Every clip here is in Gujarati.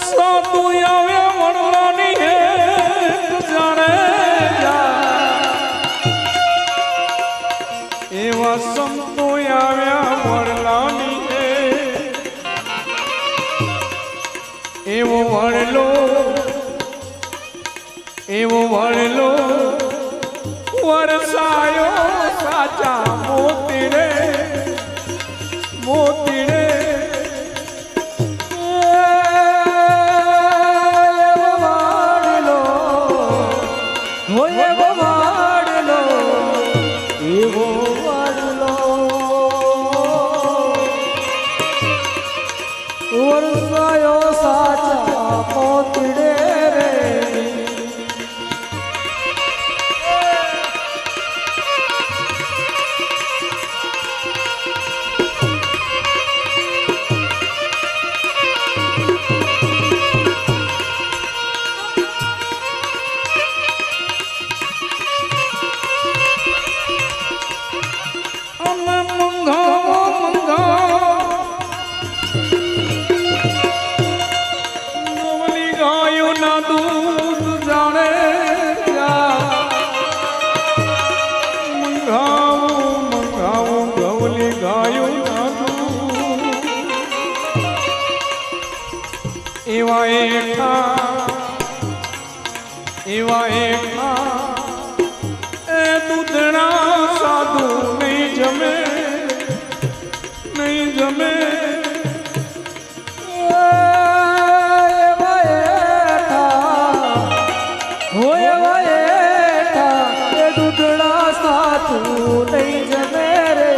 સાધુ આવ્યા વડલાની હેઠ જાણે એવા સંતો આવ્યા વડલાની હેઠ એવો વડલો વરસાયો સાચા મોતી રે વરસાયો સાચા મોતીડે રે એવા એઠા એ દૂધણા સાધુ નહીં જમે એવા એઠા એ દૂધણા સાધુ નહીં જમે રે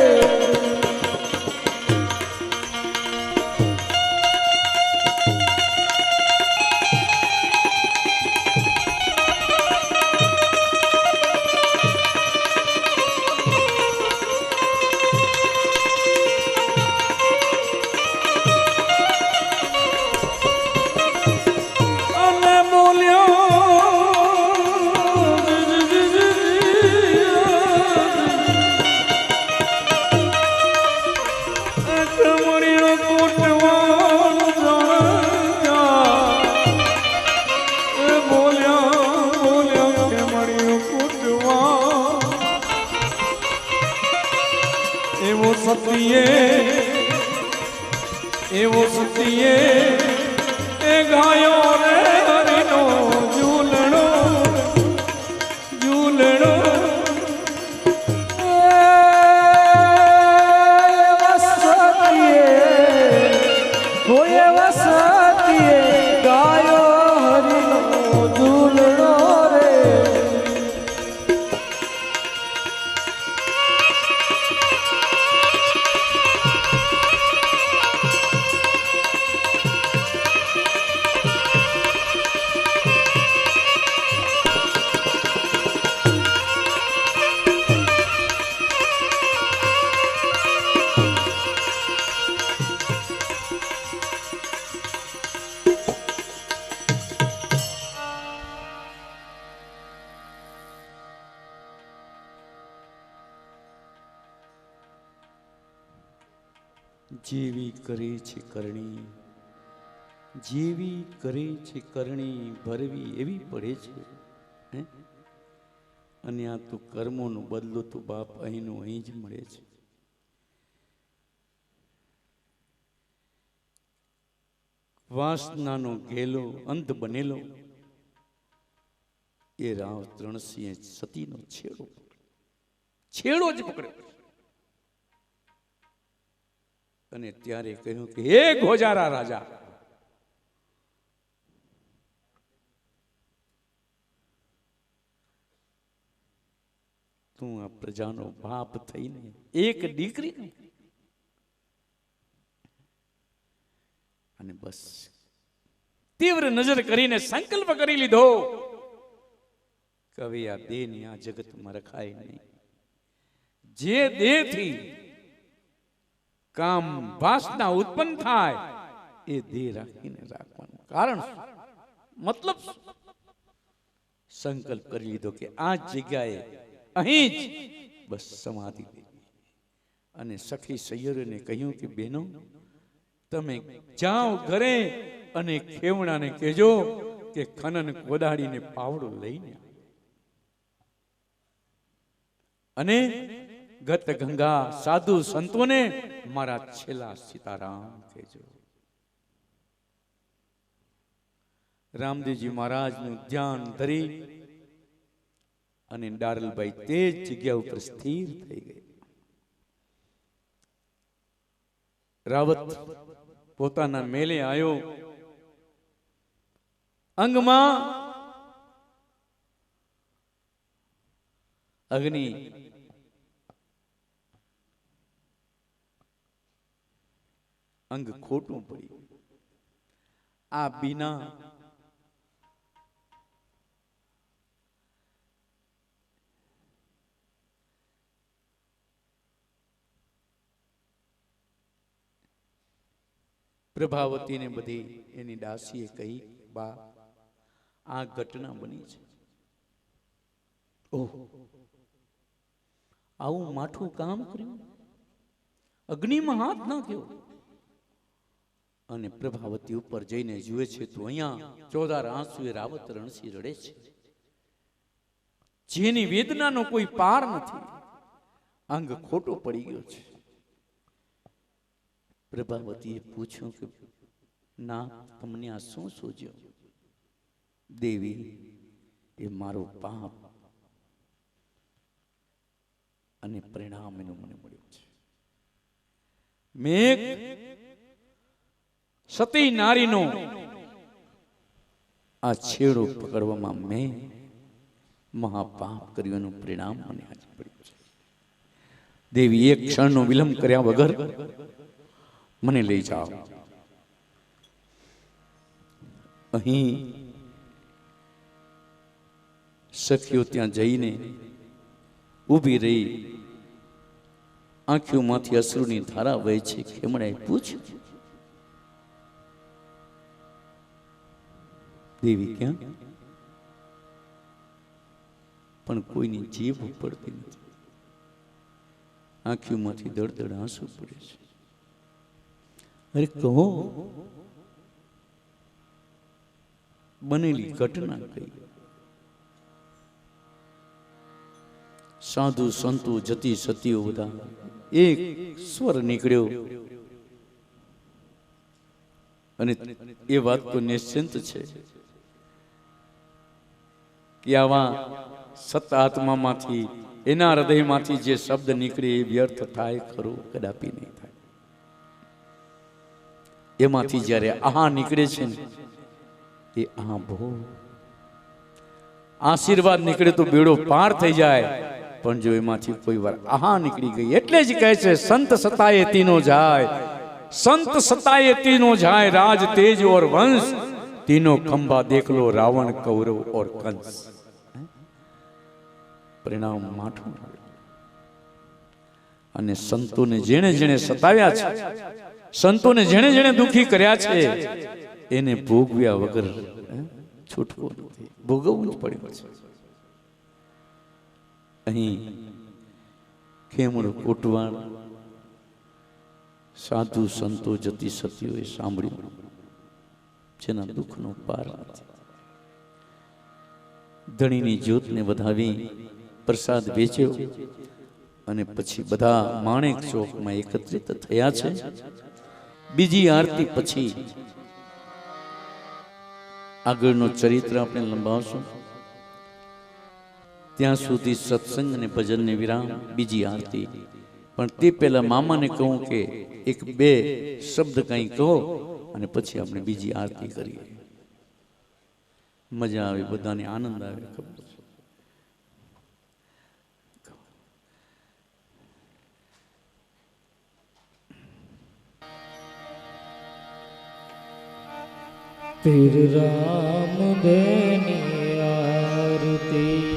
એવો સતીએ એ ગાયો રે હરિનો ઝૂલણો એવા સતીએ ગાયો હરિનો ઝૂલણો રે જેવી કરે છે કરણી ભરવી એવી પડે છે અને આ તું કર્મોનું બદલો તું બાપ અહીંનું અહીં જ મળે છે. વાસનાનો ગેલો અંત બનેલો એ રાવ ત્રણસિંહે સતીનો છેડો જ પકડ્યો અને ત્યારે કહ્યું કે હે ગોજારા રાજા, તું આ પ્રજાનો બાપ થઈને એક દીકરી અને બસ તીવ્ર નજર કરીને સંકલ્પ કરી લીધો કે હવે આ દેહની આ જગતમાં રખાય નહીં. જે દેહથી કામ વાસના ઉત્પન્ન થાય એ દેહ રાખીને રાખવાનું. કારણ મતલબ સંકલ્પ કરી લીધો કે આ જગ્યાએ અહીં જ બસ સમાધિ લેવી. અને સખી સૈયરોને કહ્યું કે બહેનો તમે જાઓ ઘરે અને ખેવણાને કહેજો કે ખનન કોદાડીને પાવડો લઈને અને ગત ગંગા સાધુ સંતોને મારા છેલ્લા સીતારામ કહેજો. રામદેવજી મહારાજનું ધ્યાન ધરી અને ડારલભાઈ તે જ જગ્યા ઉપર સ્થિર થઈ ગયા. રાવત પોતાના મેલે આવ્યો. અંગમાં અગ્નિ અંગ ખોટું પડ્યું. આ બીના પ્રભાવતીને બધી એની દાસીએ કહી, બા આ ઘટના બની છે. ઓહ, આવું માઠું કામ કર્યું, અગ્નિમાં હાથ નાખ્યો. અને પ્રભાવતી ઉપર જઈને જુએ છે તો અહીંયા ચોધાર આંસુએ રાવત રણસી રડે છે, જેની વેદનાનો કોઈ પાર નથી. અંગ ખોટો પડી ગયો છે. પ્રભાવતીએ પૂછ્યું કે ના, તમને આ શું સૂજ્યો? દેવી, એ મારો પાપ અને પરિણામ એનું મને મળ્યું છે. મેં સતી નારીનો આ છેડો પકડવામાં મેં મહાપાપ કર્યુંનું પરિણામ મને આજે પડ્યું છે. દેવી, એક ક્ષણનો વિલંબ કર્યા વગર મને લઈ જાઓ. અહીં સખીઓ ત્યાં જઈને ઊભી રહી, આંખોમાંથી અશ્રુની ધારા વહે છે. ખેમણાએ પૂછ્યું, દેવી ક્યાં? પણ કોઈની જીભ પડતી નથી. આંખોમાંથી દળદળ આંસુ પડે છે. અરે કહો, બનેલી ઘટના કઈ? સાધુ સંતો જતી સતીઓ બધા એક સ્વર નીકળ્યો. અને એ વાત તો નિશ્ચિંત છે કે આવા સત આત્મામાંથી, એના હૃદયમાંથી જે શબ્દ નીકળે એ વ્યર્થ થાય ખરો? કદાપી નહીં થાય. એમાંથી જ્યારે આહા નીકળે છે ને, એ આહા બહુ આશીર્વાદ નીકળે તો બેડો પાર થઈ જાય. પણ જો એમાંથી કોઈ વાર આહા નીકળી ગઈ, એટલે જ કહે છે સંત સતાએ તીનો જાય, સંત સતાએ તીનો જાય, રાજ તેજ ઓર વંશ તીનો ખંભા દેખ લો, રાવણ કૌરવ ઓર કંસ. પરિણામ માઠું. અને સંતોને જેણે જેણે સતાવ્યા છે, સંતોને જેણે જેણે દુખી કર્યા છે, એને ભોગવ્યા વગર છૂટકો નથી, ભોગવવું જ પડ્યું છે. અહીં ખેમણું કોટવાણ સાધુ સંતો જતી સતીઓએ સાંભળ્યું, જેના દુઃખનો પાર નથી. ધણીની જ્યોતને વધાવી પ્રસાદ વેચ્યો અને પછી બધા માણેક ચોકમાં એકત્રિત થયા છે. બીજી આરતી પછી આગળનો ચરિત્ર આપણે લંબાવશું. ત્યાં સુધી સત્સંગ અને ભજનને વિરામ, બીજી આરતી. પણ તે પહેલા મામાને કહું કે એક બે શબ્દ કંઈ કહો અને પછી આપણે બીજી આરતી કરીએ. મજા આવે, બધાને આનંદ આવે. ખબર છે? પીર રામદેવની આરતી,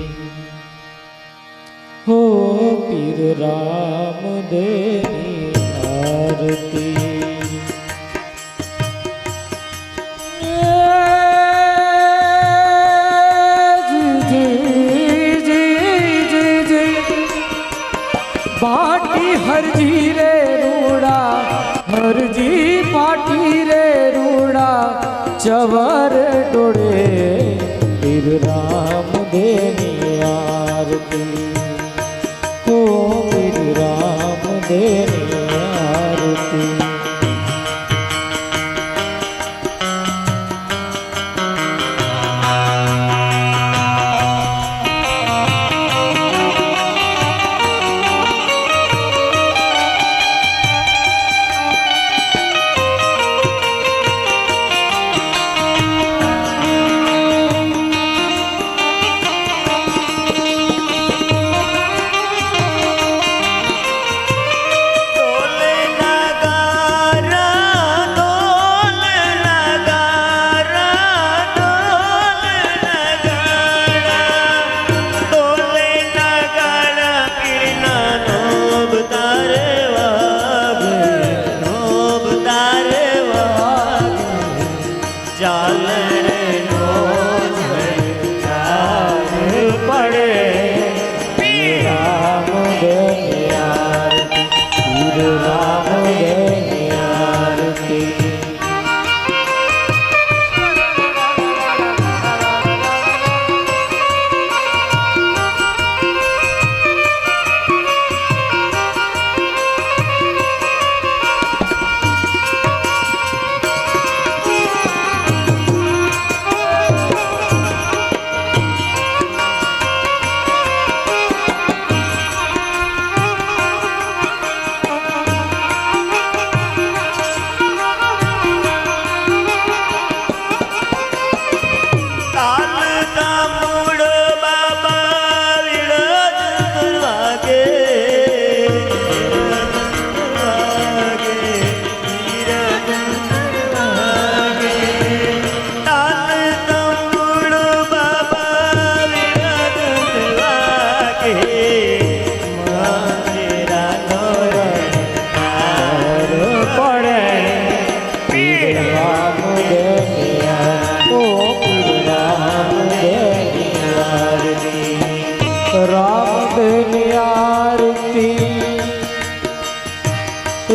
હો પીર રામદેવની આરતી. પાટી હરજી રે રૂડા, હરજી પાટી રે રૂડા, चवर डोड़े फिर राम देनी आरती हो फिर राम देनी आरती।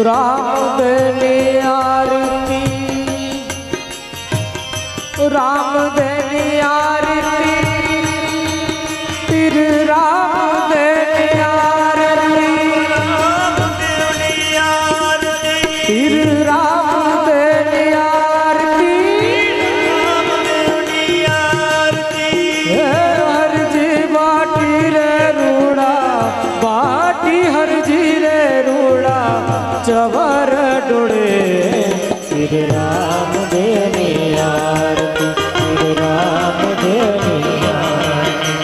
राम देनी आरती राम देनी आरती फिर राम देनी आरती फिर राम देनी आरती हर जी बाटी रे रूड़ा बाटी हर जी रे रूड़ा चवर डोड़े फिर राम देनी आरती फिर राम देनी आरती।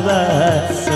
બાબા